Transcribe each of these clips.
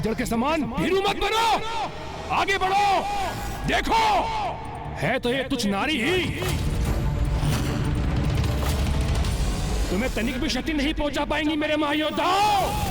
गीदड़ के समान भीरू मत बनो, आगे बढ़ो। देखो, है तो ये तुच्छ नारी ही, तुम्हें तनिक भी शक्ति नहीं पहुंचा पाएंगी मेरे महायोद्धाओं।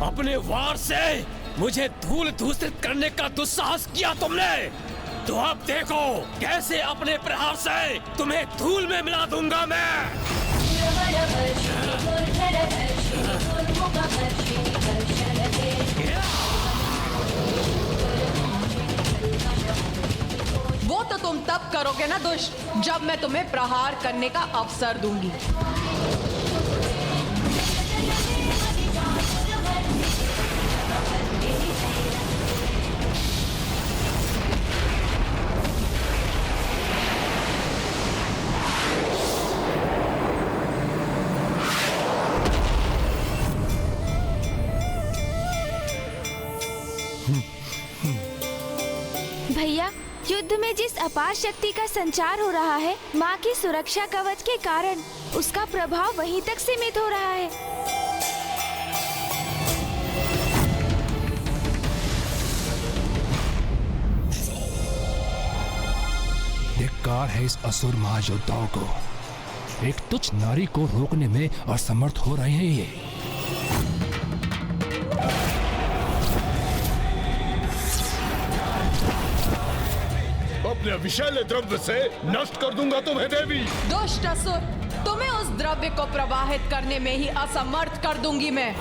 अपने वार से मुझे धूल धूसरित करने का दुस्साहस किया तुमने, तो अब देखो कैसे अपने प्रहार से तुम्हें धूल में मिला दूंगा मैं। वो तो तुम तब करोगे ना दुष्ट, जब मैं तुम्हें प्रहार करने का अवसर दूंगी। भैया, युद्ध में जिस अपार शक्ति का संचार हो रहा है, माँ की सुरक्षा कवच के कारण उसका प्रभाव वहीं तक सीमित हो रहा है। धिक्कार है इस असुर महायोद्धाओं को, एक तुच्छ नारी को रोकने में असमर्थ हो रहे हैं ये। अपने विषैले द्रव्य से नष्ट कर दूंगा तुम्हें देवी। दुष्ट असुर, तुम्हें उस द्रव्य को प्रवाहित करने में ही असमर्थ कर दूंगी मैं।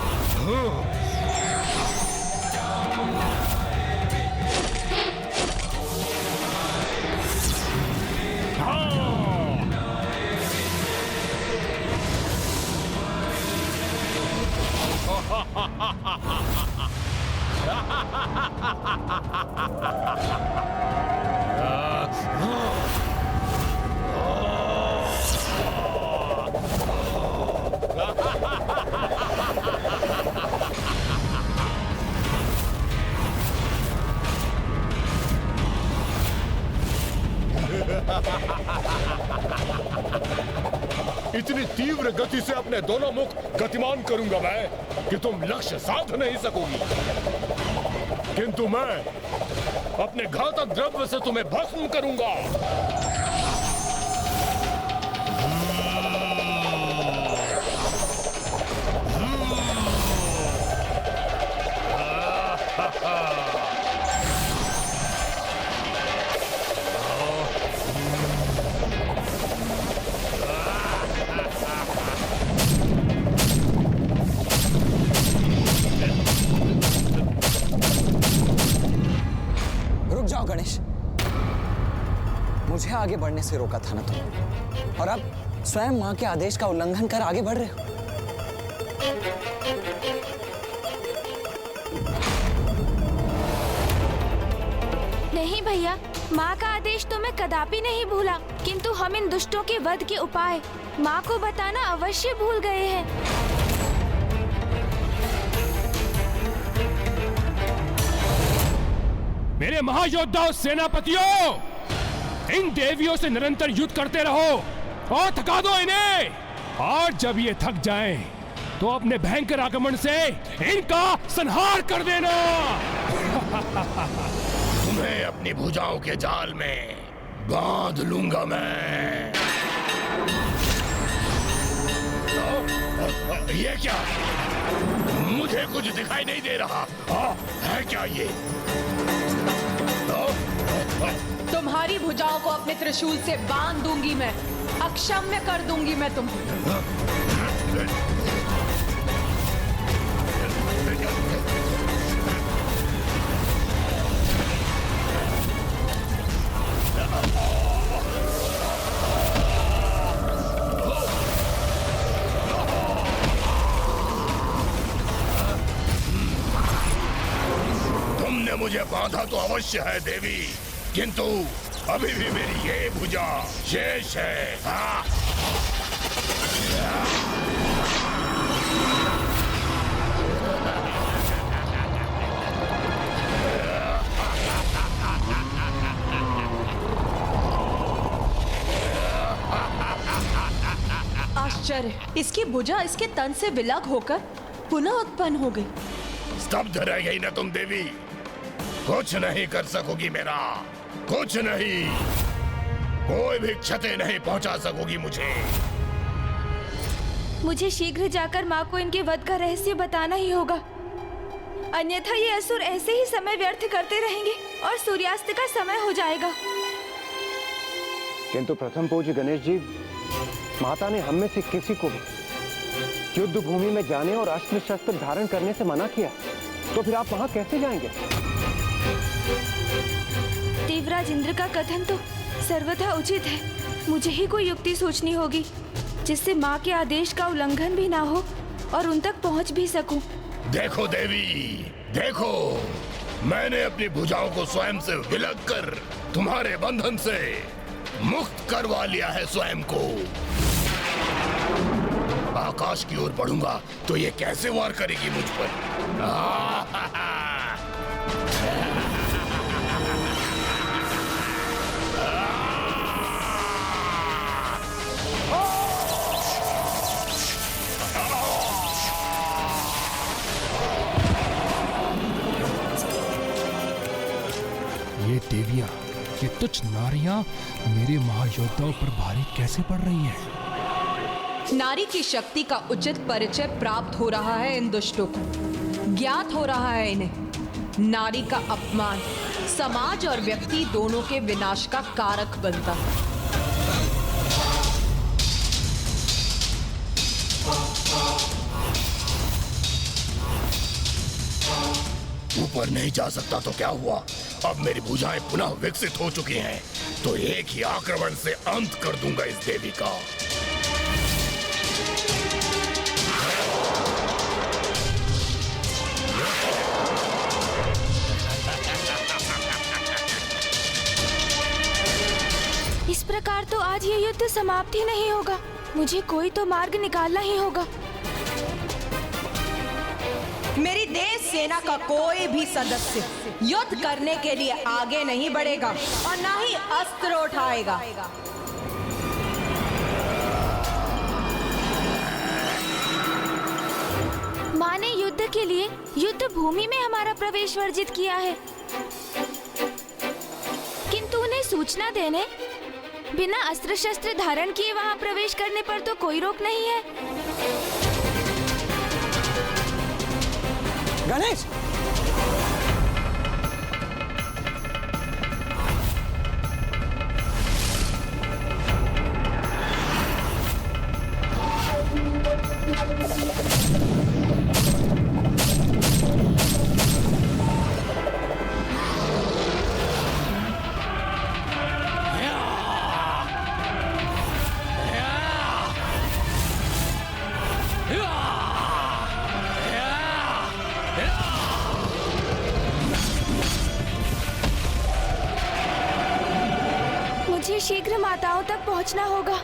इतनी तीव्र गति से अपने दोनों मुख गतिमान करूंगा मैं कि तुम लक्ष्य साध नहीं सकोगी, किंतु मैं अपने घातक द्रव्य से तुम्हें भस्म करूंगा। गणेश, मुझे आगे बढ़ने से रोका था ना तुम, और अब स्वयं मां के आदेश का उल्लंघन कर आगे बढ़ रहे हो। नहीं भैया, माँ का आदेश तो मैं कदापि नहीं भूला, किंतु हम इन दुष्टों के वध के उपाय माँ को बताना अवश्य भूल गए हैं। मेरे महायोद्धाओं, सेनापतियों, इन देवियों से निरंतर युद्ध करते रहो और थका दो इन्हें, और जब ये थक जाएं, तो अपने भयंकर आगमन से इनका संहार कर देना। तुम्हें अपनी भुजाओं के जाल में बांध लूंगा मैं। ये क्या? मुझे कुछ दिखाई नहीं दे रहा। है क्या ये? तुम्हारी भुजाओं को अपने त्रिशूल से बांध दूंगी मैं, अक्षम्य कर दूंगी मैं तुम्हें। तुमने मुझे बांधा तो अवश्य है देवी, किंतु अभी भी मेरी ये भुजा शेष है। आश्चर्य, इसकी भुजा इसके तन से विलग होकर पुनः उत्पन्न हो गई। स्तब्ध रह गई ना तुम देवी? कुछ नहीं कर सकोगी मेरा, कुछ नहीं, कोई भी क्षति नहीं पहुंचा सकोगी मुझे। मुझे शीघ्र जाकर माँ को इनके वध का रहस्य बताना ही होगा, अन्यथा ये असुर ऐसे ही समय व्यर्थ करते रहेंगे और सूर्यास्त का समय हो जाएगा। किंतु प्रथम पूज्य गणेश जी, माता ने हम में से किसी को भी युद्ध भूमि में जाने और अस्त्र शस्त्र धारण करने से मना किया, तो फिर आप वहां कैसे जाएंगे? देवराज इंद्र का कथन तो सर्वथा उचित है। मुझे ही कोई युक्ति सोचनी होगी जिससे माँ के आदेश का उल्लंघन भी ना हो और उन तक पहुँच भी सकूं। देखो देवी, देखो, मैंने अपनी भुजाओं को स्वयं से विलग कर तुम्हारे बंधन से मुक्त करवा लिया है स्वयं को। आकाश की ओर बढ़ूंगा तो ये कैसे वार करेगी मुझ पर? ये देवियां, ये तुच्छ नारियां मेरे महायोद्धाओं पर भारी कैसे पड़ रही हैं? नारी की शक्ति का उचित परिचय प्राप्त हो रहा है इन दुष्टों को, ज्ञात हो रहा है इन्हें। नारी का अपमान समाज और व्यक्ति दोनों के विनाश का कारक बनता है। ऊपर नहीं जा सकता तो क्या हुआ? अब मेरी भुजाएं पुनः विकसित हो चुकी हैं, तो एक ही आक्रमण से अंत कर दूंगा इस देवी का। इस प्रकार तो आज ये युद्ध समाप्त ही नहीं होगा। मुझे कोई तो मार्ग निकालना ही होगा। मेरी देश सेना का कोई भी सदस्य युद्ध करने के लिए आगे नहीं बढ़ेगा और ना ही अस्त्र उठाएगा। माँ ने युद्ध के लिए युद्ध भूमि में हमारा प्रवेश वर्जित किया है, किंतु उन्हें सूचना देने बिना अस्त्र शस्त्र धारण किए वहां प्रवेश करने पर तो कोई रोक नहीं है। गणेश! मुझे शीघ्र माताओं तक पहुंचना होगा।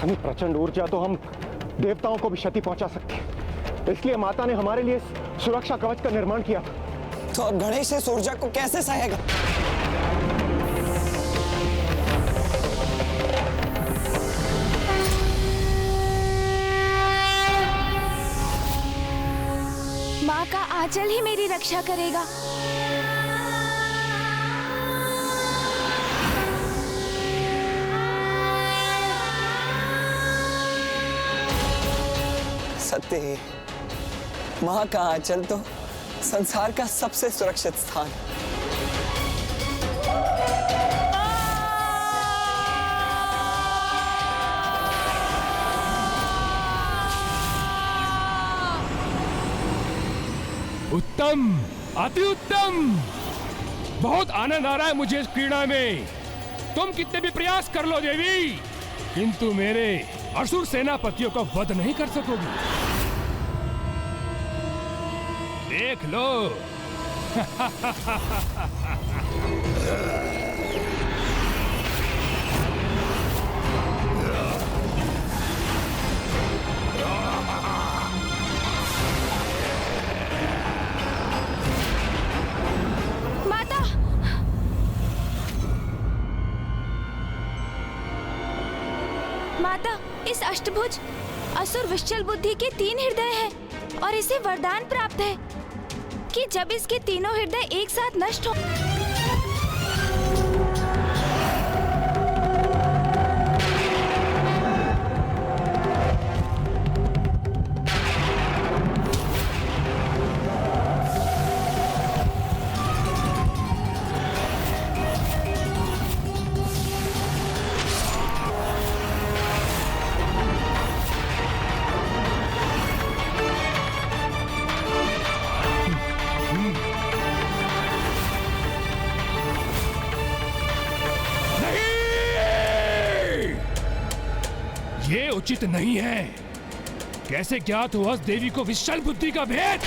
इतनी प्रचंड ऊर्जा तो हम देवताओं को भी क्षति पहुंचा सकते हैं। इसलिए माता ने हमारे लिए सुरक्षा कवच का निर्माण किया था। तो अब गणेश इस ऊर्जा को कैसे सहेगा? माँ का आंचल ही मेरी रक्षा करेगा। सत्य है, माँ का आंचल तो संसार का सबसे सुरक्षित स्थान है। उत्तम, अति उत्तम। बहुत आनंद आ रहा है मुझे इस क्रीड़ा में। तुम कितने भी प्रयास कर लो देवी, किंतु मेरे असुर सेनापतियों का वध नहीं कर सकोगी। देख लो। माता, इस अष्टभुज असुर विश्चल बुद्धि के 3 हृदय हैं और इसे वरदान प्राप्त है कि जब इसके तीनों हृदय एक साथ नष्ट हो ये उचित नहीं है। कैसे ज्ञात हुआ उस देवी को विशाल बुद्धि का भेद?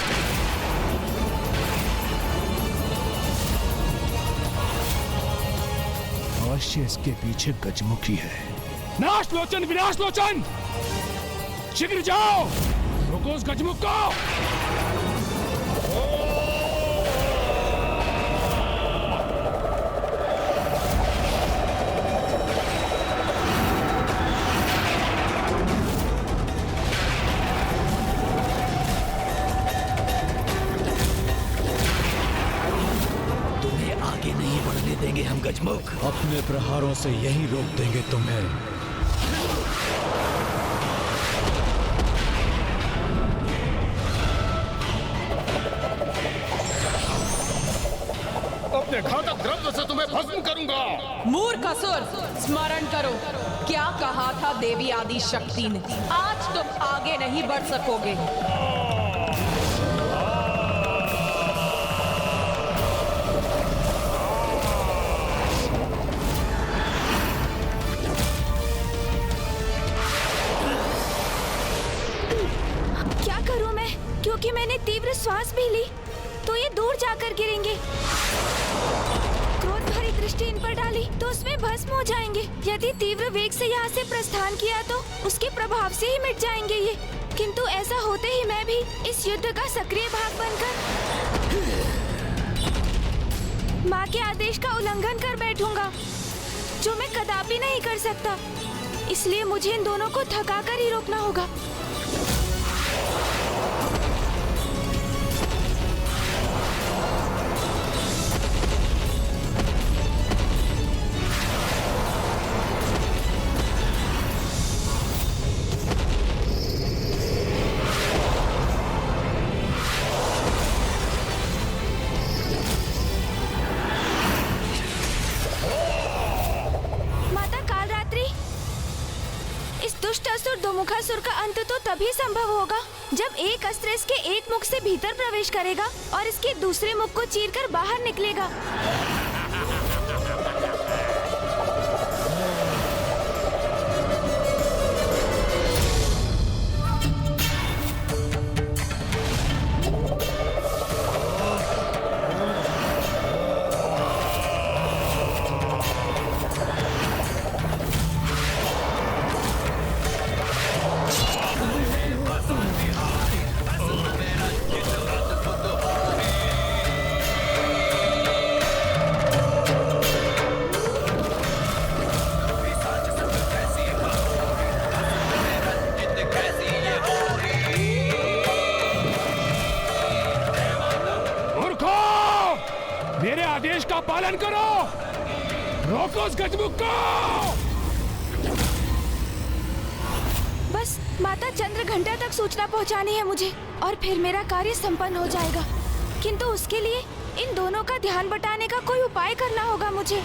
अवश्य इसके पीछे गजमुखी है। नाश लोचन, विनाश लोचन, शीघ्र जाओ, रोको उस गजमुख को। देंगे हम गजमुख। अपने प्रहारों से यही रोक देंगे तुम्हें। अपने घातक द्रव्य से तुम्हें भस्म करूंगा। मूर्ख असुर, स्मरण करो क्या कहा था देवी आदि शक्ति ने। आज तुम आगे नहीं बढ़ सकोगे। क्योंकि मैंने तीव्र श्वास भी ली तो ये दूर जाकर गिरेंगे। क्रोध भरी दृष्टि इन पर डाली तो उसमें भस्म हो जाएंगे। यदि तीव्र वेग से यहाँ से प्रस्थान किया तो उसके प्रभाव से ही मिट जाएंगे ये। किंतु ऐसा होते ही मैं भी इस युद्ध का सक्रिय भाग बनकर माँ के आदेश का उल्लंघन कर बैठूंगा, जो मैं कदापि नहीं कर सकता। इसलिए मुझे इन दोनों को थका कर ही रोकना होगा। दुमुखासुर का अंत तो तभी संभव होगा जब एक अस्त्र इसके एक मुख से भीतर प्रवेश करेगा और इसके दूसरे मुख को चीरकर बाहर निकलेगा। इसका पालन करो। रोको उस गजमुख को। बस माता चंद्र घंटा तक सूचना पहुंचानी है मुझे और फिर मेरा कार्य संपन्न हो जाएगा। किंतु उसके लिए इन दोनों का ध्यान बटाने का कोई उपाय करना होगा मुझे।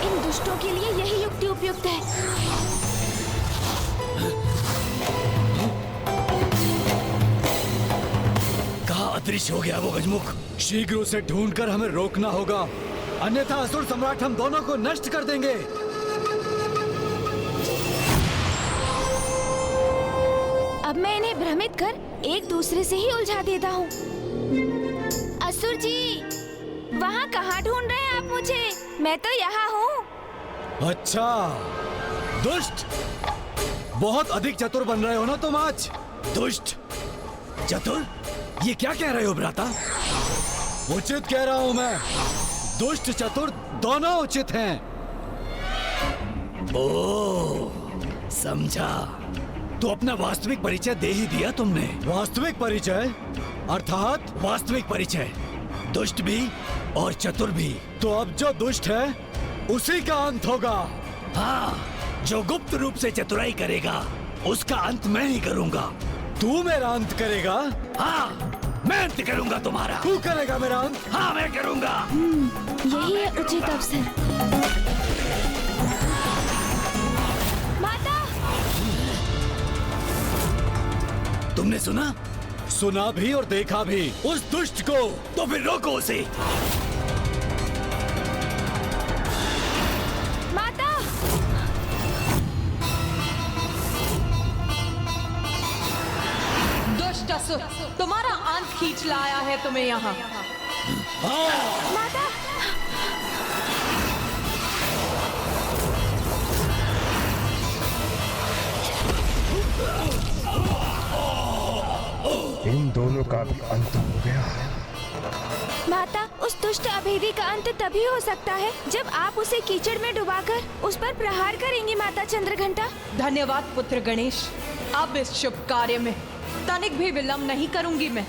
इन दुष्टों के लिए यही युक्ति उपयुक्त है। अदृश्य हो गया वो गजमुख। शीघ्र उसे ढूंढकर हमें रोकना होगा, अन्यथा असुर सम्राट हम दोनों को नष्ट कर देंगे। अब मैं इन्हें भ्रमित कर एक दूसरे से ही उलझा देता हूँ। असुर जी, वहाँ कहाँ ढूंढ रहे हैं आप मुझे? मैं तो यहाँ हूँ। अच्छा, दुष्ट, बहुत अधिक चतुर बन रहे हो ना तुम आज। दुष्ट, चतुर, ये क्या कह रहे हो भ्राता? उचित कह रहा हूं मैं। दुष्ट चतुर दोनों उचित हैं। ओह, समझा। तो अपना वास्तविक परिचय दे ही दिया तुमने। वास्तविक परिचय अर्थात वास्तविक परिचय, दुष्ट भी और चतुर भी। तो अब जो दुष्ट है उसी का अंत होगा। हाँ, जो गुप्त रूप से चतुराई करेगा उसका अंत मैं ही करूंगा। तू मेरा अंत करेगा? हाँ, मैं अंत करूंगा तुम्हारा। तू करेगा मेरा अंत? हाँ, मैं करूंगा। यही है उचित अवसर। माता! तुमने सुना? सुना भी और देखा भी उस दुष्ट को। तो फिर रोको उसे। माता! दुष्ट असुर, तुम्हारा अंत खींच लाया है तुम्हें यहाँ। माता! इन दोनों का भी अंत हो गया है। माता, उस दुष्ट अभेदी का अंत तभी हो सकता है जब आप उसे कीचड़ में डुबाकर उस पर प्रहार करेंगी माता चंद्रघंटा। धन्यवाद पुत्र गणेश। अब इस शुभ कार्य में तनिक भी विलंब नहीं करूंगी मैं।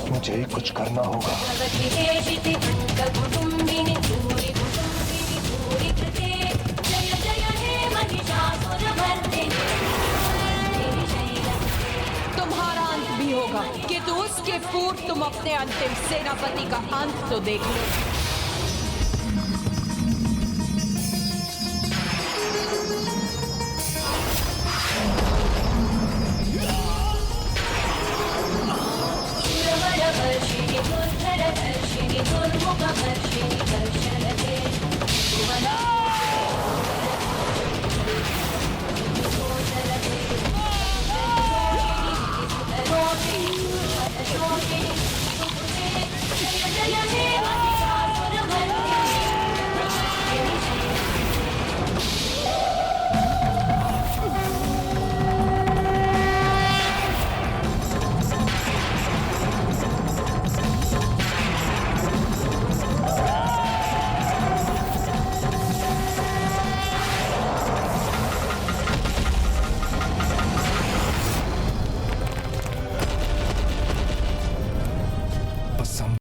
मुझे कुछ करना होगा। तुम्हारा अंत भी होगा कि तो उसके पूर्व तुम अपने अंतिम सेनापति का अंत तो देख लो। दुर्मुख